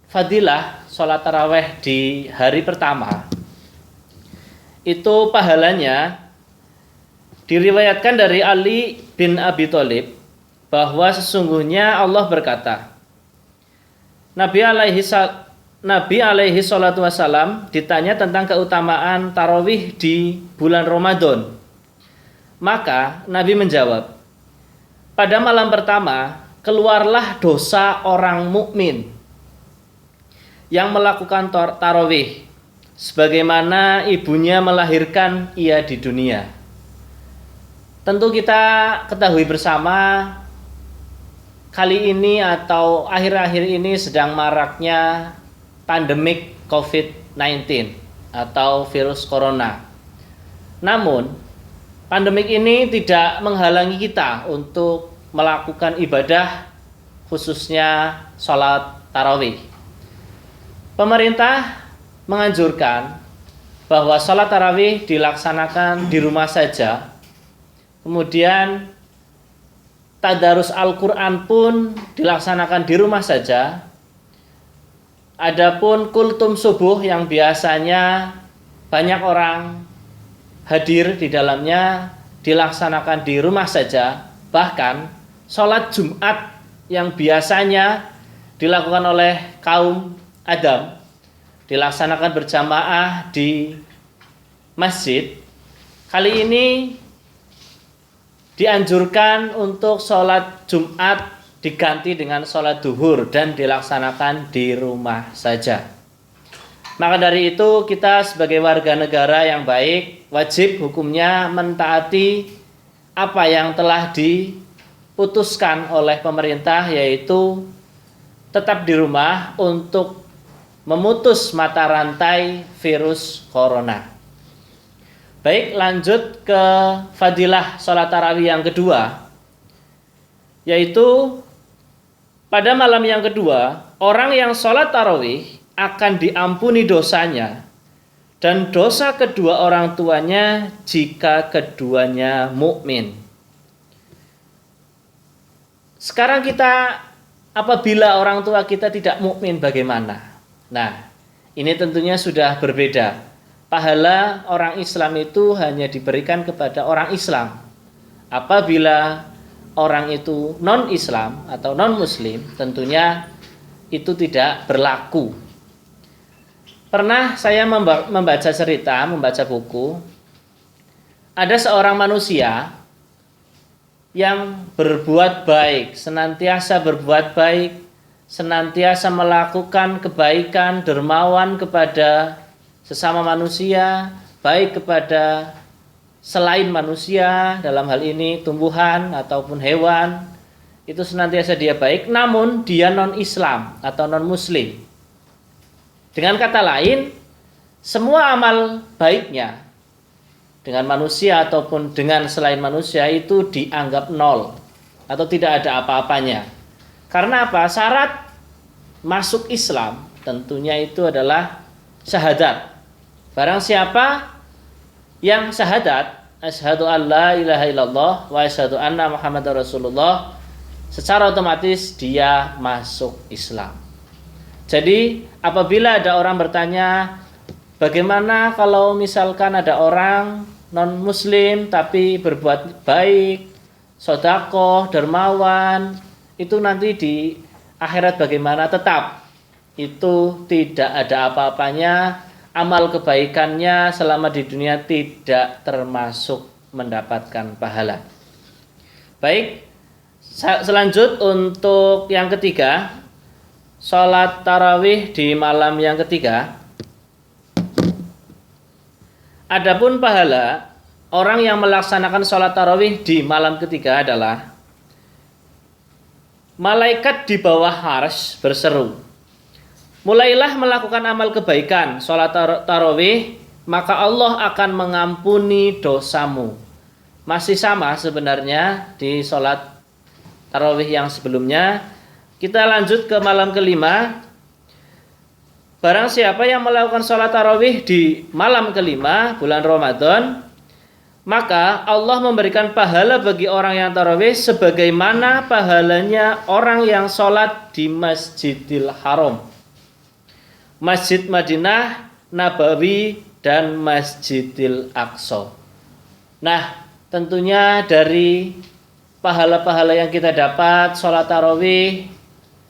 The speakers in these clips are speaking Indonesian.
fadilah sholat tarawih di hari pertama itu pahalanya diriwayatkan dari Ali bin Abi Thalib bahwa sesungguhnya Allah berkata, Nabi alaihi salatu wassalam ditanya tentang keutamaan tarawih di bulan Ramadan. Maka Nabi menjawab, pada malam pertama keluarlah dosa orang mukmin yang melakukan tarawih sebagaimana ibunya melahirkan ia di dunia. Tentu kita ketahui bersama kali ini atau akhir-akhir ini sedang maraknya pandemik COVID-19 atau virus corona. Namun, pandemik ini tidak menghalangi kita untuk melakukan ibadah khususnya sholat tarawih. Pemerintah menganjurkan bahwa sholat tarawih dilaksanakan di rumah saja. Kemudian tadarus Al-Quran pun dilaksanakan di rumah saja. Adapun kultum subuh yang biasanya banyak orang hadir di dalamnya dilaksanakan di rumah saja. Bahkan sholat Jumat yang biasanya dilakukan oleh kaum Adam dilaksanakan berjamaah di masjid. Kali ini dianjurkan untuk sholat Jumat diganti dengan sholat duhur dan dilaksanakan di rumah saja. Maka dari itu kita sebagai warga negara yang baik wajib hukumnya mentaati apa yang telah diputuskan oleh pemerintah, yaitu tetap di rumah untuk memutus mata rantai virus corona. Baik, lanjut ke fadilah sholat tarawih yang kedua, yaitu pada malam yang kedua orang yang sholat tarawih akan diampuni dosanya dan dosa kedua orang tuanya jika keduanya mukmin. Sekarang kita, apabila orang tua kita tidak mukmin, bagaimana? Nah, ini tentunya sudah berbeda. Pahala orang Islam itu hanya diberikan kepada orang Islam. Apabila orang itu non-Islam atau non-Muslim, tentunya itu tidak berlaku. Pernah saya membaca cerita, membaca buku, ada seorang manusia yang berbuat baik, senantiasa berbuat baik, senantiasa melakukan kebaikan, dermawan kepada sesama manusia, baik kepada selain manusia, dalam hal ini tumbuhan ataupun hewan, itu senantiasa dia baik, namun dia non-Islam atau non-Muslim. Dengan kata lain, semua amal baiknya dengan manusia ataupun dengan selain manusia itu dianggap nol atau tidak ada apa-apanya. Karena apa? Syarat masuk Islam tentunya itu adalah syahadat. Barang siapa yang syahadat, asyhadu an la ilaha illallah wa asyhadu anna Muhammadar Rasulullah, secara otomatis dia masuk Islam. Jadi apabila ada orang bertanya, bagaimana kalau misalkan ada orang non-Muslim tapi berbuat baik, sedekah, dermawan, itu nanti di akhirat bagaimana? Tetap itu tidak ada apa-apanya, amal kebaikannya selama di dunia tidak termasuk mendapatkan pahala. Baik, selanjut untuk yang ketiga, sholat tarawih di malam yang ketiga. Adapun pahala orang yang melaksanakan sholat tarawih di malam ketiga adalah malaikat di bawah arsy berseru, mulailah melakukan amal kebaikan sholat tarawih, maka Allah akan mengampuni dosamu. Masih sama sebenarnya di sholat tarawih yang sebelumnya. Kita lanjut ke malam kelima. Barang siapa yang melakukan sholat tarawih di malam kelima bulan Ramadan, maka Allah memberikan pahala bagi orang yang tarawih sebagaimana pahalanya orang yang sholat di Masjidil Haram. Masjid Madinah, Nabawi, dan Masjidil Aqsa. Nah, tentunya dari pahala-pahala yang kita dapat sholat tarawih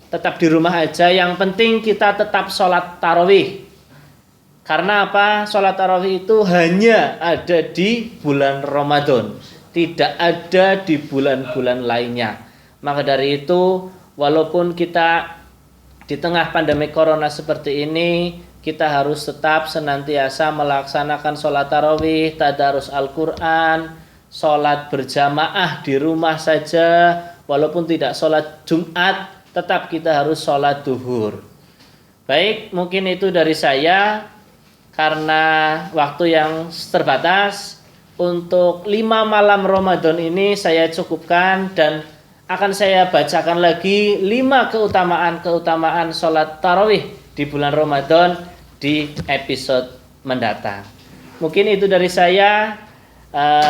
tetap di rumah aja. Yang penting kita tetap sholat tarawih. Karena apa? Sholat tarawih itu hanya ada di bulan Ramadan, tidak ada di bulan-bulan lainnya. Maka dari itu, walaupun kita di tengah pandemi corona seperti ini, kita harus tetap senantiasa melaksanakan sholat tarawih, tadarus Al-Quran, sholat berjamaah di rumah saja. Walaupun tidak sholat Jumat, tetap kita harus sholat duhur. Baik, mungkin itu dari saya. Karena waktu yang terbatas, untuk 5 malam Ramadan ini saya cukupkan, dan akan saya bacakan lagi 5 keutamaan sholat tarawih di bulan Ramadan di episode mendatang. Mungkin itu dari saya.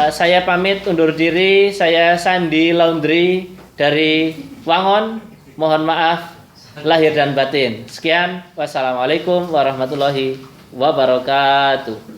Saya pamit undur diri. Saya Sandi Laundry dari Wangon. Mohon maaf lahir dan batin. Sekian, wassalamualaikum warahmatullahi wabarakatuh.